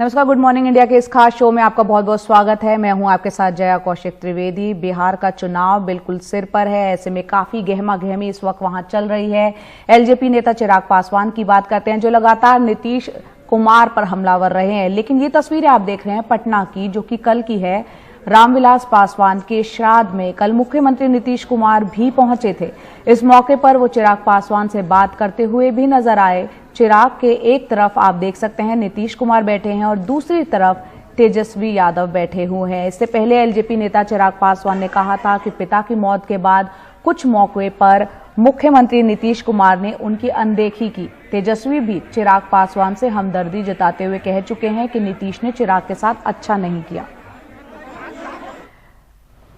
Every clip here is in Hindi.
नमस्कार, गुड मॉर्निंग इंडिया के इस खास शो में आपका बहुत बहुत स्वागत है। मैं हूं आपके साथ जया कौशिक त्रिवेदी। बिहार का चुनाव बिल्कुल सिर पर है, ऐसे में काफी गहमा गहमी इस वक्त वहां चल रही है। एलजेपी नेता चिराग पासवान की बात करते हैं, जो लगातार नीतीश कुमार पर हमलावर रहे हैं। लेकिन ये तस्वीरें आप देख रहे हैं पटना की, जो कि कल की है। रामविलास पासवान के श्राद्ध में कल मुख्यमंत्री नीतीश कुमार भी पहुंचे थे। इस मौके पर वो चिराग पासवान से बात करते हुए भी नजर आए। चिराग के एक तरफ आप देख सकते हैं नीतीश कुमार बैठे हैं और दूसरी तरफ तेजस्वी यादव बैठे हुए हैं। इससे पहले एलजेपी नेता चिराग पासवान ने कहा था कि पिता की मौत के बाद कुछ मौके पर मुख्यमंत्री नीतीश कुमार ने उनकी अनदेखी की। तेजस्वी भी चिराग पासवान से हमदर्दी जताते हुए कह चुके हैं कि नीतीश ने चिराग के साथ अच्छा नहीं किया।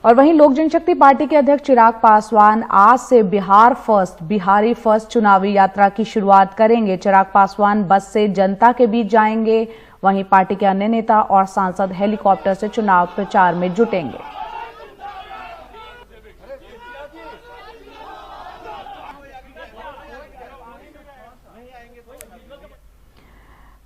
और वहीं लोक जनशक्ति पार्टी के अध्यक्ष चिराग पासवान आज से बिहारी फर्स्ट चुनावी यात्रा की शुरुआत करेंगे। चिराग पासवान बस से जनता के बीच जाएंगे। वहीं पार्टी के अन्य नेता और सांसद हेलीकॉप्टर से चुनाव प्रचार में जुटेंगे।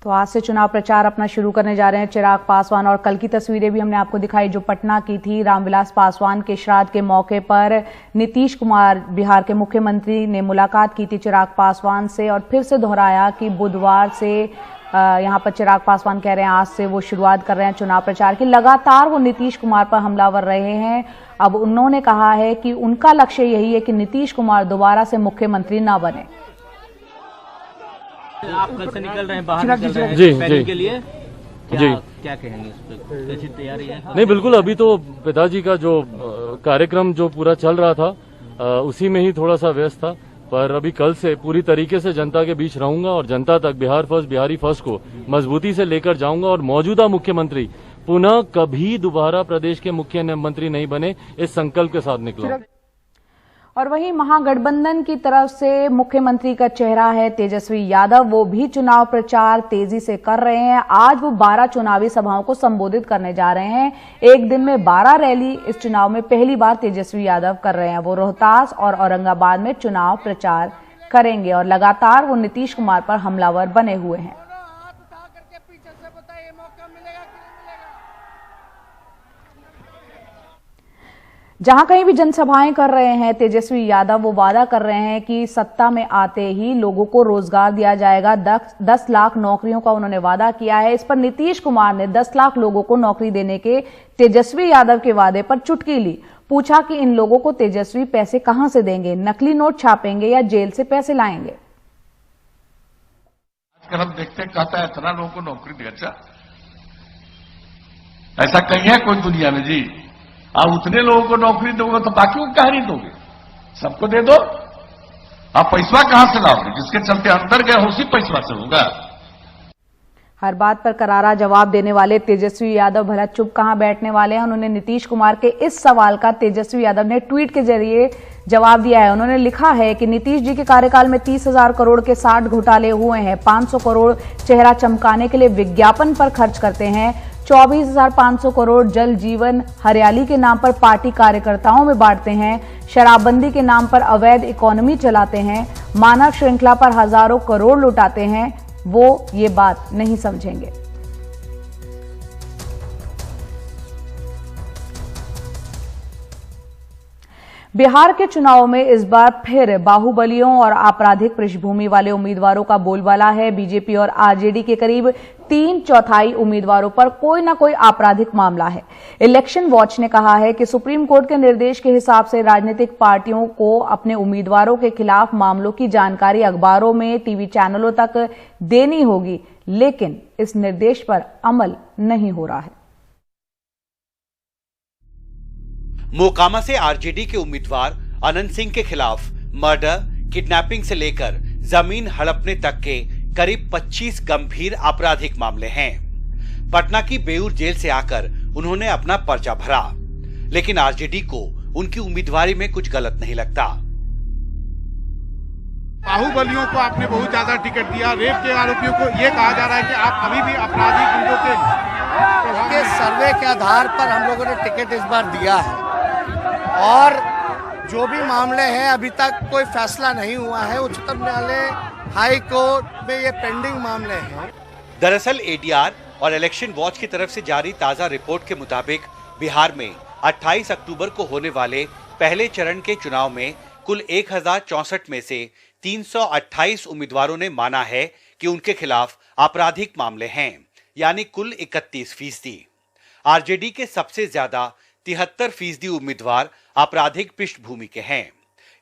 तो आज से चुनाव प्रचार अपना शुरू करने जा रहे हैं चिराग पासवान। और कल की तस्वीरें भी हमने आपको दिखाई, जो पटना की थी। रामविलास पासवान के श्राद्ध के मौके पर नीतीश कुमार, बिहार के मुख्यमंत्री, ने मुलाकात की थी चिराग पासवान से और फिर से दोहराया कि बुधवार से यहां पर चिराग पासवान कह रहे हैं आज से वो शुरुआत कर रहे हैं चुनाव प्रचार की। लगातार वो नीतीश कुमार पर हमलावर रहे हैं। अब उन्होंने कहा है कि उनका लक्ष्य यही है कि नीतीश कुमार दोबारा से मुख्यमंत्री न बने। आप कल से निकल रहे हैं, बाहर निकल रहे हैं जी के लिए, क्या कहेंगे इस पर? कैसी तैयारी है? नहीं, बिल्कुल। अभी तो पिताजी का जो कार्यक्रम जो पूरा चल रहा था उसी में ही थोड़ा सा व्यस्त था, पर अभी कल से पूरी तरीके से जनता के बीच रहूंगा और जनता तक बिहार फर्स्ट, बिहारी फर्स्ट को मजबूती से लेकर जाऊंगा और मौजूदा मुख्यमंत्री पुनः कभी दोबारा प्रदेश के मुख्यमंत्री नहीं बने, इस संकल्प के साथ निकला। और वहीं महागठबंधन की तरफ से मुख्यमंत्री का चेहरा है तेजस्वी यादव। वो भी चुनाव प्रचार तेजी से कर रहे हैं। आज वो 12 चुनावी सभाओं को संबोधित करने जा रहे हैं। एक दिन में 12 रैली इस चुनाव में पहली बार तेजस्वी यादव कर रहे हैं। वो रोहतास और औरंगाबाद में चुनाव प्रचार करेंगे और लगातार वो नीतीश कुमार पर हमलावर बने हुए हैं। जहां कहीं भी जनसभाएं कर रहे हैं तेजस्वी यादव, वो वादा कर रहे हैं कि सत्ता में आते ही लोगों को रोजगार दिया जाएगा। 10 लाख नौकरियों का उन्होंने वादा किया है। इस पर नीतीश कुमार ने 10 लाख लोगों को नौकरी देने के तेजस्वी यादव के वादे पर चुटकी ली। पूछा कि इन लोगों को तेजस्वी पैसे कहां से देंगे, नकली नोट छापेंगे या जेल से पैसे लाएंगे? आजकल हम देखते हैं, कहता है इतना लोगों को नौकरी देगा, ऐसा कहीं है कोई दुनिया में जी? आप उतने लोगों को नौकरी दोगे तो बाकी को कहा नहीं दोगे? सबको दे दो। आप पैसा कहां से लाओगे? जिसके चलते अंदर गए उसी पैसा से होगा। हर बात पर करारा जवाब देने वाले तेजस्वी यादव भला चुप कहां बैठने वाले हैं। उन्होंने नीतीश कुमार के इस सवाल का तेजस्वी यादव ने ट्वीट के जरिए जवाब दिया है। उन्होंने लिखा है कि नीतीश जी के कार्यकाल में 30,000 करोड़ के 60 घोटाले हुए हैं। 500 करोड़ चेहरा चमकाने के लिए विज्ञापन पर खर्च करते हैं। 24,500 करोड़ जल जीवन हरियाली के नाम पर पार्टी कार्यकर्ताओं में बांटते हैं। शराबबंदी के नाम पर अवैध इकोनॉमी चलाते हैं। मानव श्रृंखला पर हजारों करोड़ लुटाते हैं। वो ये बात नहीं समझेंगे। बिहार के चुनाव में इस बार फिर बाहुबलियों और आपराधिक पृष्ठभूमि वाले उम्मीदवारों का बोलबाला है। बीजेपी और आरजेडी के करीब 3/4 उम्मीदवारों पर कोई ना कोई आपराधिक मामला है। इलेक्शन वॉच ने कहा है कि सुप्रीम कोर्ट के निर्देश के हिसाब से राजनीतिक पार्टियों को अपने उम्मीदवारों के खिलाफ मामलों की जानकारी अखबारों में, टीवी चैनलों तक देनी होगी, लेकिन इस निर्देश पर अमल नहीं हो रहा है। मोकामा से आरजेडी के उम्मीदवार अनंत सिंह के खिलाफ मर्डर, किडनैपिंग से लेकर जमीन हड़पने तक के करीब 25 गंभीर आपराधिक मामले हैं। पटना की बेऊर जेल से आकर उन्होंने अपना पर्चा भरा, लेकिन आरजेडी को उनकी उम्मीदवारी में कुछ गलत नहीं लगता। बाहुबलियों को आपने बहुत ज्यादा टिकट दिया। रेप के आरोपियों को यह कहा जा रहा है कि आप अभी भी आपराधिक गुंडों के सर्वे के आधार पर हम लोगों ने टिकट इस बार दिया है और जो भी मामले हैं अभी तक कोई फैसला नहीं हुआ है। उच्चतम न्यायालय, हाई कोर्ट में ये पेंडिंग मामले हैं। दरअसल एडीआर और इलेक्शन वॉच की तरफ से जारी ताजा रिपोर्ट के मुताबिक बिहार में 28 अक्टूबर को होने वाले पहले चरण के चुनाव में कुल 1064 में से 328 उम्मीदवारों ने माना है कि उनके खिलाफ आपराधिक मामले हैं, यानी कुल 31%। आरजेडी के सबसे ज्यादा 73% उम्मीदवार आपराधिक पृष्ठभूमि के हैं।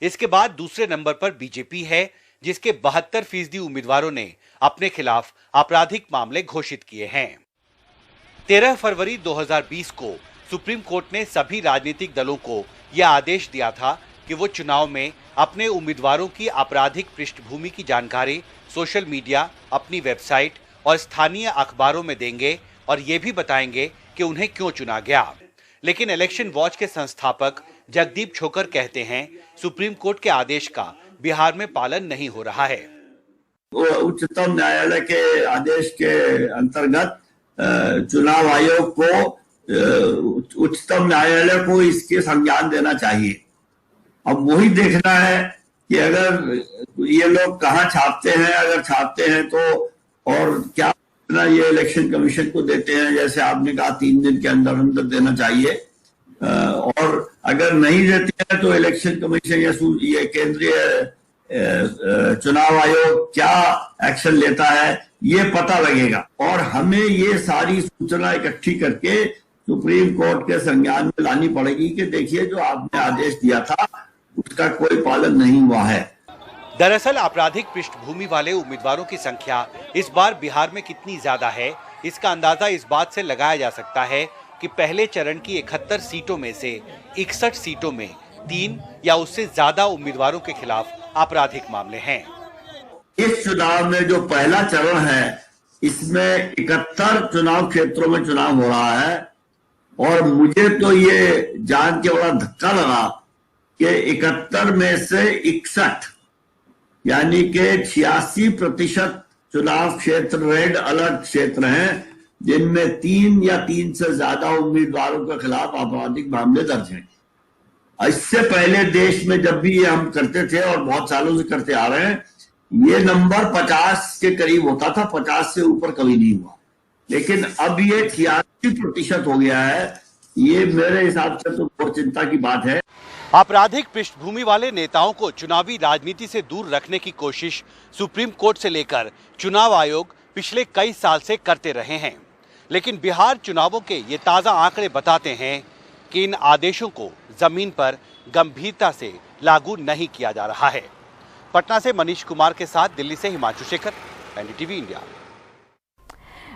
इसके बाद दूसरे नंबर पर बीजेपी है, जिसके 72% उम्मीदवारों ने अपने खिलाफ आपराधिक मामले घोषित किए हैं। 13 फरवरी 2020 को सुप्रीम कोर्ट ने सभी राजनीतिक दलों को यह आदेश दिया था कि वो चुनाव में अपने उम्मीदवारों की आपराधिक पृष्ठभूमि की जानकारी सोशल मीडिया, अपनी वेबसाइट और स्थानीय अखबारों में देंगे और ये भी बताएंगे कि उन्हें क्यों चुना गया। लेकिन इलेक्शन वॉच के संस्थापक जगदीप छोकर कहते हैं, सुप्रीम कोर्ट के आदेश का बिहार में पालन नहीं हो रहा है। उच्चतम न्यायालय के आदेश के अंतर्गत चुनाव आयोग को, उच्चतम न्यायालय को इसके संज्ञान देना चाहिए। अब वही देखना है कि अगर ये लोग कहाँ छापते हैं, अगर छापते हैं तो और क्या ये इलेक्शन कमीशन को देते हैं, जैसे आपने कहा 3 दिन के अंदर अंदर देना चाहिए, और अगर नहीं देते हैं तो इलेक्शन कमीशन या ये केंद्रीय चुनाव आयोग क्या एक्शन लेता है ये पता लगेगा। और हमें ये सारी सूचना इकट्ठी करके सुप्रीम कोर्ट के संज्ञान में लानी पड़ेगी कि देखिए जो आपने आदेश दिया था उसका कोई पालन नहीं हुआ है। दरअसल आपराधिक पृष्ठभूमि वाले उम्मीदवारों की संख्या इस बार बिहार में कितनी ज्यादा है, इसका अंदाजा इस बात से लगाया जा सकता है कि पहले चरण की 71 सीटों में से 61 सीटों में 3 या उससे ज्यादा उम्मीदवारों के खिलाफ आपराधिक मामले हैं। इस चुनाव में जो पहला चरण है इसमें 71 चुनाव क्षेत्रों में चुनाव हो रहा है, और मुझे तो ये जान के बड़ा धक्का लगा कि 71 में से 61 यानी कि 86% चुनाव क्षेत्र रेड अलर्ट क्षेत्र हैं, जिनमें 3 या 3 से ज्यादा उम्मीदवारों के खिलाफ आपराधिक मामले दर्ज हैं। इससे पहले देश में जब भी ये हम करते थे और बहुत सालों से करते आ रहे हैं, ये नंबर 50 के करीब होता था, 50 से ऊपर कभी नहीं हुआ। लेकिन अब ये 86% हो गया है। ये मेरे हिसाब से तो बहुत चिंता की बात है। आपराधिक पृष्ठभूमि वाले नेताओं को चुनावी राजनीति से दूर रखने की कोशिश सुप्रीम कोर्ट से लेकर चुनाव आयोग पिछले कई साल से करते रहे हैं, लेकिन बिहार चुनावों के ये ताजा आंकड़े बताते हैं कि इन आदेशों को जमीन पर गंभीरता से लागू नहीं किया जा रहा है। पटना से मनीष कुमार के साथ दिल्ली से हिमांशु शेखर, एनडीटीवी इंडिया।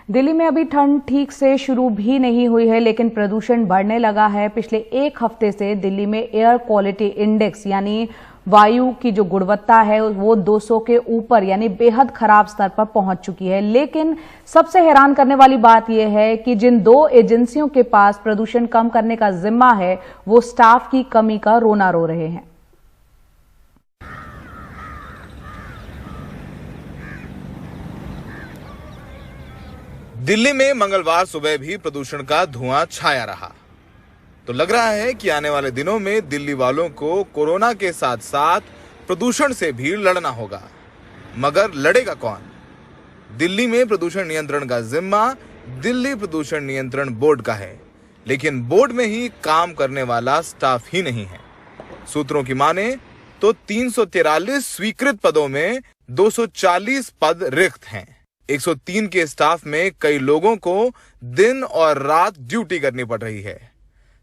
दिल्ली में अभी ठंड ठीक से शुरू भी नहीं हुई है, लेकिन प्रदूषण बढ़ने लगा है। पिछले 1 हफ्ते से दिल्ली में एयर क्वालिटी इंडेक्स यानी वायु की जो गुणवत्ता है वो 200 के ऊपर यानी बेहद खराब स्तर पर पहुंच चुकी है। लेकिन सबसे हैरान करने वाली बात यह है कि जिन 2 एजेंसियों के पास प्रदूषण कम करने का जिम्मा है वो स्टाफ की कमी का रोना रो रहे हैं। दिल्ली में मंगलवार सुबह भी प्रदूषण का धुआं छाया रहा, तो लग रहा है कि आने वाले दिनों में दिल्ली वालों को कोरोना के साथ साथ प्रदूषण से भी लड़ना होगा। मगर लड़ेगा कौन? दिल्ली में प्रदूषण नियंत्रण का जिम्मा दिल्ली प्रदूषण नियंत्रण बोर्ड का है, लेकिन बोर्ड में ही काम करने वाला स्टाफ ही नहीं है। सूत्रों की माने तो 343 स्वीकृत पदों में 240 पद रिक्त हैं। 103 के स्टाफ में कई लोगों को दिन और रात ड्यूटी करनी पड़ रही है।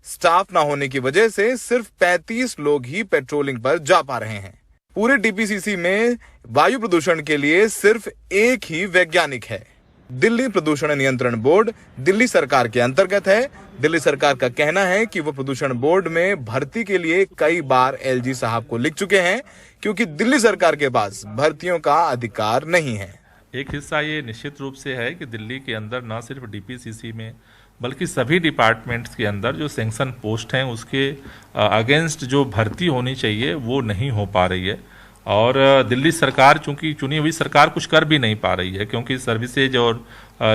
स्टाफ ना होने की वजह से सिर्फ 35 लोग ही पेट्रोलिंग पर जा पा रहे हैं। पूरे डीपीसीसी में वायु प्रदूषण के लिए सिर्फ एक ही वैज्ञानिक है। दिल्ली प्रदूषण नियंत्रण बोर्ड दिल्ली सरकार के अंतर्गत है। दिल्ली सरकार का कहना है कि वो प्रदूषण बोर्ड में भर्ती के लिए कई बार एलजी साहब को लिख चुके हैं, क्योंकि दिल्ली सरकार के पास भर्तियों का अधिकार नहीं है। एक हिस्सा ये निश्चित रूप से है कि दिल्ली के अंदर न सिर्फ डीपीसीसी में बल्कि सभी डिपार्टमेंट्स के अंदर जो सैंक्शन पोस्ट हैं उसके अगेंस्ट जो भर्ती होनी चाहिए वो नहीं हो पा रही है। और दिल्ली सरकार चूंकि चुनी हुई सरकार कुछ कर भी नहीं पा रही है, क्योंकि सर्विसेज और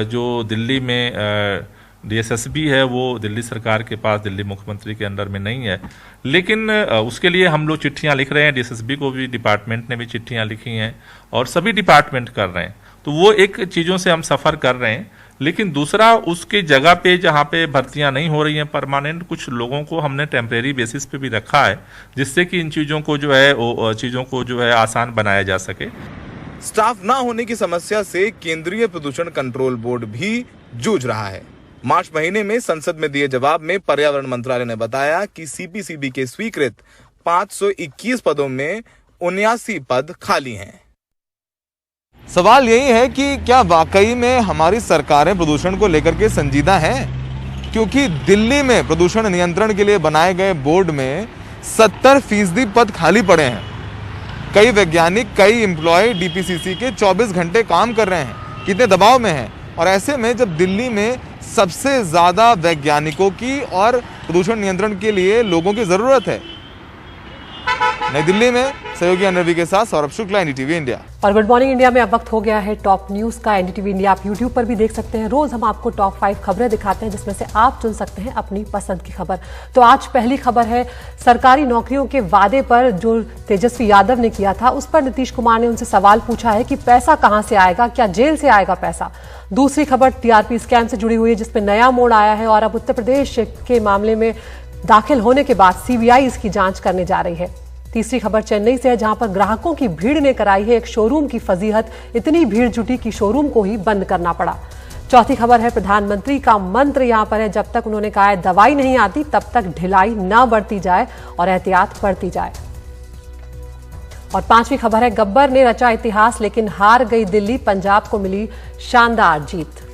जो दिल्ली में डीएसएसबी है वो दिल्ली सरकार के पास दिल्ली मुख्यमंत्री के अंडर में नहीं है। लेकिन उसके लिए हम लोग चिट्ठियां लिख रहे हैं, डीएसएसबी को भी डिपार्टमेंट ने भी चिट्ठियां लिखी हैं और सभी डिपार्टमेंट कर रहे हैं। तो वो एक चीज़ों से हम सफ़र कर रहे हैं, लेकिन दूसरा उसकी जगह पे जहाँ पे भर्तियां नहीं हो रही हैं परमानेंट, कुछ लोगों को हमने टेम्परेरी बेसिस पे भी रखा है, जिससे कि इन चीज़ों को जो है आसान बनाया जा सके। स्टाफ ना होने की समस्या से केंद्रीय प्रदूषण कंट्रोल बोर्ड भी जूझ रहा है। मार्च महीने में संसद में दिए जवाब में पर्यावरण मंत्रालय ने बताया कि सीपीसीबी के स्वीकृत 521 पदों में 79 पद खाली हैं। सवाल यही है कि क्या वाकई में हमारी सरकारें प्रदूषण को लेकर के संजीदा हैं? क्योंकि दिल्ली में प्रदूषण नियंत्रण के लिए बनाए गए बोर्ड में 70% पद खाली पड़े हैं। कई वैज्ञानिक, कई एम्प्लॉय डीपीसीसी के 24 घंटे काम कर रहे हैं, कितने दबाव में हैं। और ऐसे में जब दिल्ली में सबसे ज्यादा वैज्ञानिकों की और प्रदूषण नियंत्रण के लिए लोगों की जरूरत है। नई दिल्ली में सहयोगी अनरवी के साथ सौरभ शुक्ला, एनडीटीवी इंडिया। और गुड मॉर्निंग इंडिया में अब वक्त हो गया है टॉप न्यूज का। एनडीटीवी इंडिया आप यूट्यूब पर भी देख सकते हैं। रोज हम आपको टॉप 5 खबरें दिखाते हैं, जिसमें से आप चुन सकते हैं अपनी पसंद की खबर। तो आज पहली खबर है, सरकारी नौकरियों के वादे पर जो तेजस्वी यादव ने किया था, उस पर नीतीश कुमार ने उनसे सवाल पूछा है कि पैसा कहां से आएगा, क्या जेल से आएगा पैसा। दूसरी खबर टीआरपी स्कैम से जुड़ी हुई है, जिसमें नया मोड़ आया है और अब उत्तर प्रदेश के मामले में दाखिल होने के बाद सीबीआई इसकी जांच करने जा रही है। तीसरी खबर चेन्नई से है, जहां पर ग्राहकों की भीड़ ने कराई है एक शोरूम की फजीहत। इतनी भीड़ जुटी कि शोरूम को ही बंद करना पड़ा। चौथी खबर है, प्रधानमंत्री का मंत्र यहां पर है, जब तक उन्होंने कहा है दवाई नहीं आती तब तक ढिलाई न बरती जाए और एहतियात बरती जाए। और पांचवी खबर है, गब्बर ने रचा इतिहास लेकिन हार गई दिल्ली, पंजाब को मिली शानदार जीत।